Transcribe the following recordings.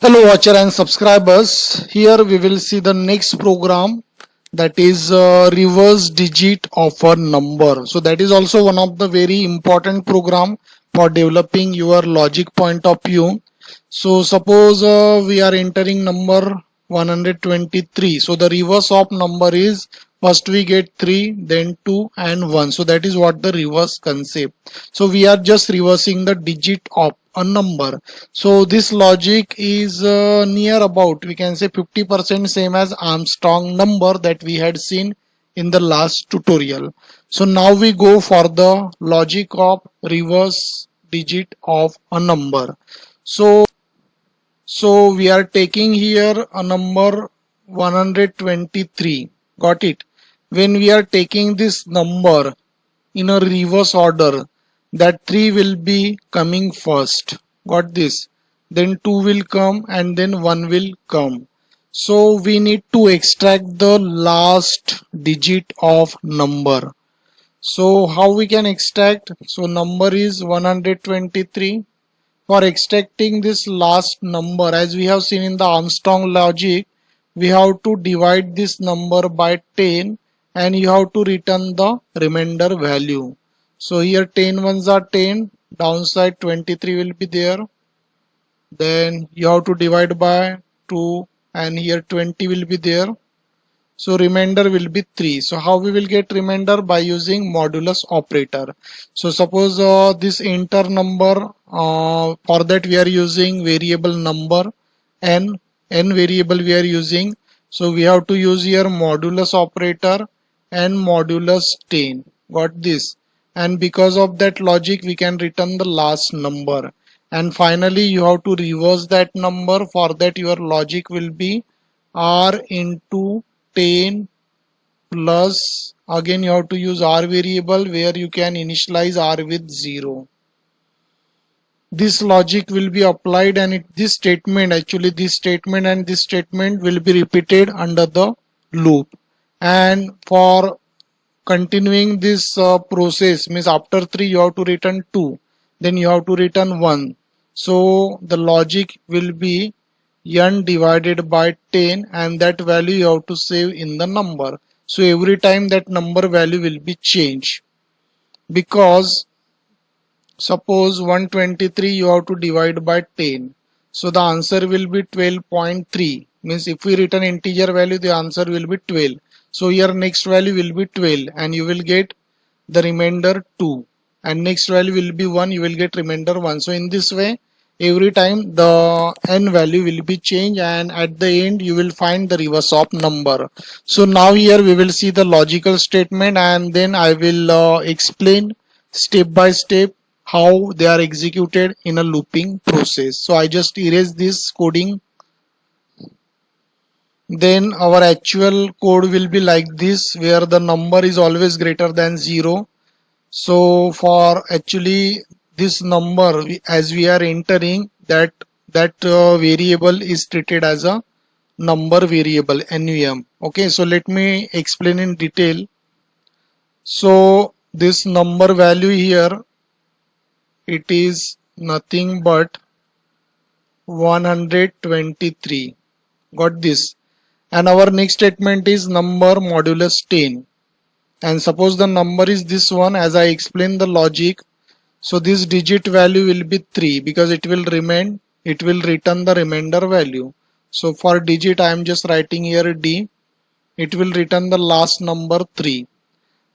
Hello watcher and subscribers. Here we will see the next program, that is reverse digit of a number. So that is also one of the very important program for developing your logic point of view. So suppose we are entering number 123. So the reverse of number is first we get 3, then 2 and 1. So that is what the reverse concept. So we are just reversing the digit of a number. So this logic is near about, we can say, 50% same as Armstrong number that we had seen in the last tutorial. So now we go for the logic of reverse digit of a number. So we are taking here a number 123. Got it? When we are taking this number in a reverse order, that 3 will be coming first. Got this? Then 2 will come and then 1 will come. So we need to extract the last digit of number. So how we can extract? So number is 123. For extracting this last number, as we have seen in the Armstrong logic, we have to divide this number by 10 and you have to return the remainder value. So here 10 ones are 10, downside 23 will be there. Then you have to divide by 2 and here 20 will be there. So remainder will be 3. So how we will get remainder? By using modulus operator. So suppose this enter number, for that we are using variable number n variable we are using. So we have to use here modulus operator and modulus 10. Got this? And because of that logic we can return the last number. And finally you have to reverse that number. For that your logic will be r into 10 plus, again you have to use r variable where you can initialize r with 0. This logic will be applied and this statement and this statement will be repeated under the loop. And for continuing this process, means after 3 you have to return 2, then you have to return 1. So the logic will be n divided by 10 and that value you have to save in the number. So every time that number value will be changed, because suppose 123 you have to divide by 10. So the answer will be 12.3. Means if we return integer value, the answer will be 12. So your next value will be 12 and you will get the remainder 2. And next value will be 1, you will get remainder 1. So in this way, every time the n value will be changed and at the end you will find the reverse of number. So now here we will see the logical statement and then I will explain step by step how they are executed in a looping process. So I just erase this coding. Then our actual code will be like this, where the number is always greater than 0. So for actually this number, as we are entering, that variable is treated as a number variable, num. Okay, so let me explain in detail. So this number value here, it is nothing but 123. Got this? And our next statement is number modulus 10. And suppose the number is this one, as I explained the logic. So this digit value will be 3 because it will return the remainder value. So for digit I am just writing here D. It will return the last number 3.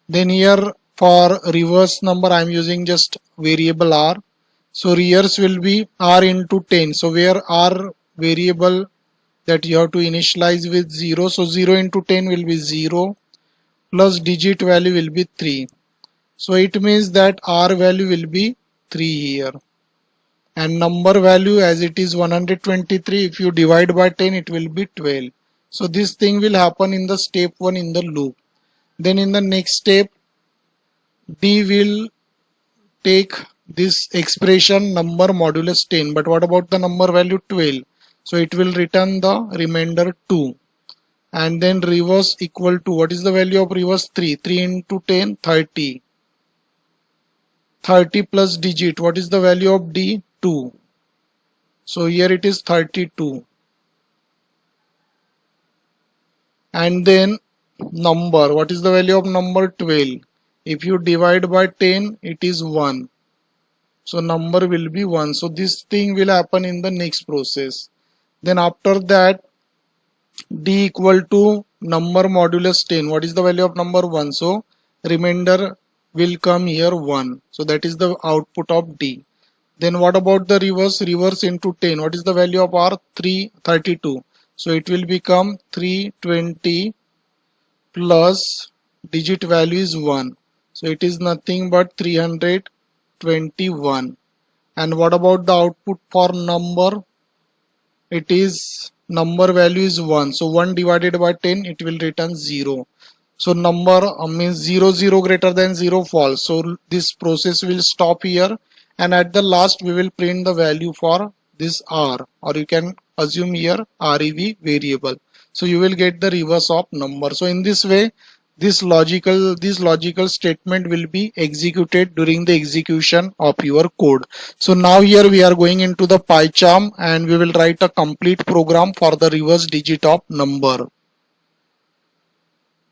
Then here for reverse number I am using just variable r. So reverse will be r into 10. So where r variable that you have to initialize with 0. So 0 into 10 will be 0 plus digit value will be 3. So it means that r value will be 3 here. And number value, as it is 123, if you divide by 10 it will be 12. So this thing will happen in the step 1 in the loop. Then in the next step D will take this expression number modulus 10. But what about the number value 12? So it will return the remainder 2. And then reverse equal to, what is the value of reverse? 3. 3 into 10, 30. 30 plus digit, what is the value of D? 2. So here it is 32. And then number, what is the value of number? 12. If you divide by 10, it is 1. So number will be 1. So this thing will happen in the next process. Then after that, d equal to number modulus 10. What is the value of number? 1. So remainder will come here 1. So that is the output of d. Then what about the reverse? Reverse into 10. What is the value of r? 332. So it will become 320 plus digit value is 1. So it is nothing but 321. And what about the output for number? It is number value is 1. So 1 divided by 10, it will return 0. So number means 0 0 greater than 0 false. So this process will stop here, and at the last we will print the value for this r, or you can assume here rev variable. So you will get the reverse of number. So in this way this logical statement will be executed during the execution of your code. So now here we are going into the PyCharm and we will write a complete program for the reverse digit of number.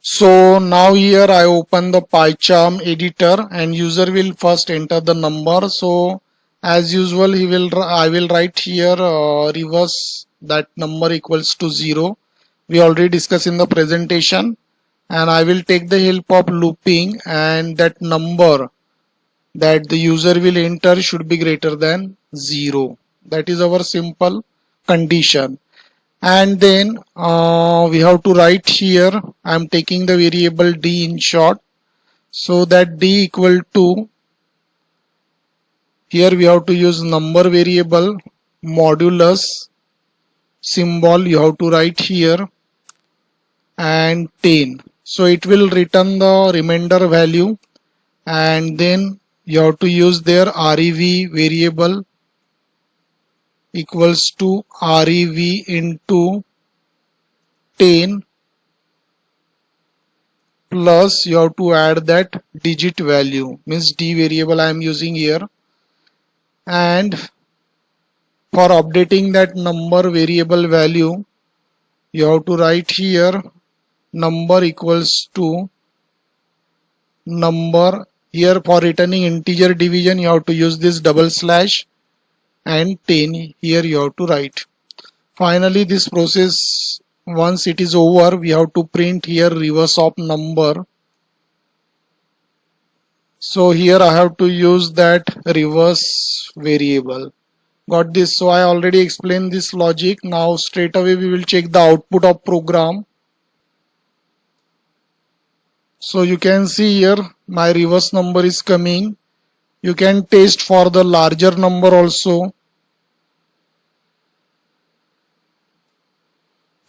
So now here I open the PyCharm editor and user will first enter the number. So as usual I will write here reverse that number equals to 0. We already discussed in the presentation, and I will take the help of looping, and that number that the user will enter should be greater than 0. That is our simple condition. And then we have to write here, I am taking the variable d in short, so that d equal to, here we have to use number variable modulus symbol you have to write here, and 10. So it will return the remainder value, and then you have to use their rev variable equals to rev into 10 plus you have to add that digit value, means d variable I am using here. And for updating that number variable value, you have to write here number equals to number. Here for returning integer division you have to use this double slash, and 10 here you have to write. Finally this process, once it is over, we have to print here reverse of number. So here I have to use that reverse variable. Got this? So I already explained this logic. Now straight away we will check the output of program. So you can see here my reverse number is coming. You can test for the larger number also.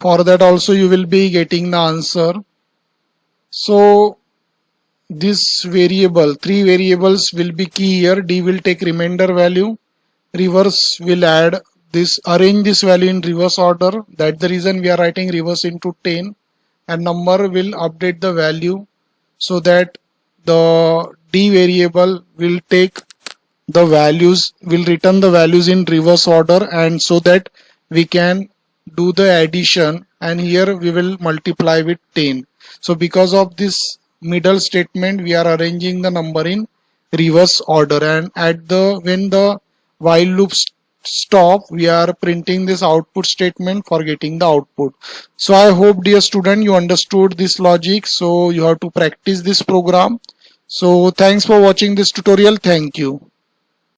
For that also you will be getting the answer. So this variable, 3 variables will be key here. D will take remainder value. Reverse will add this, arrange this value in reverse order. That's the reason we are writing reverse into 10. And number will update the value, so that the d variable will take the values, will return the values in reverse order, and so that we can do the addition, and here we will multiply with 10. So because of this middle statement we are arranging the number in reverse order, and at the when the while loop stop we are printing this output statement for getting the output. So I hope dear student you understood this logic. So you have to practice this program. So thanks for watching this tutorial. Thank you.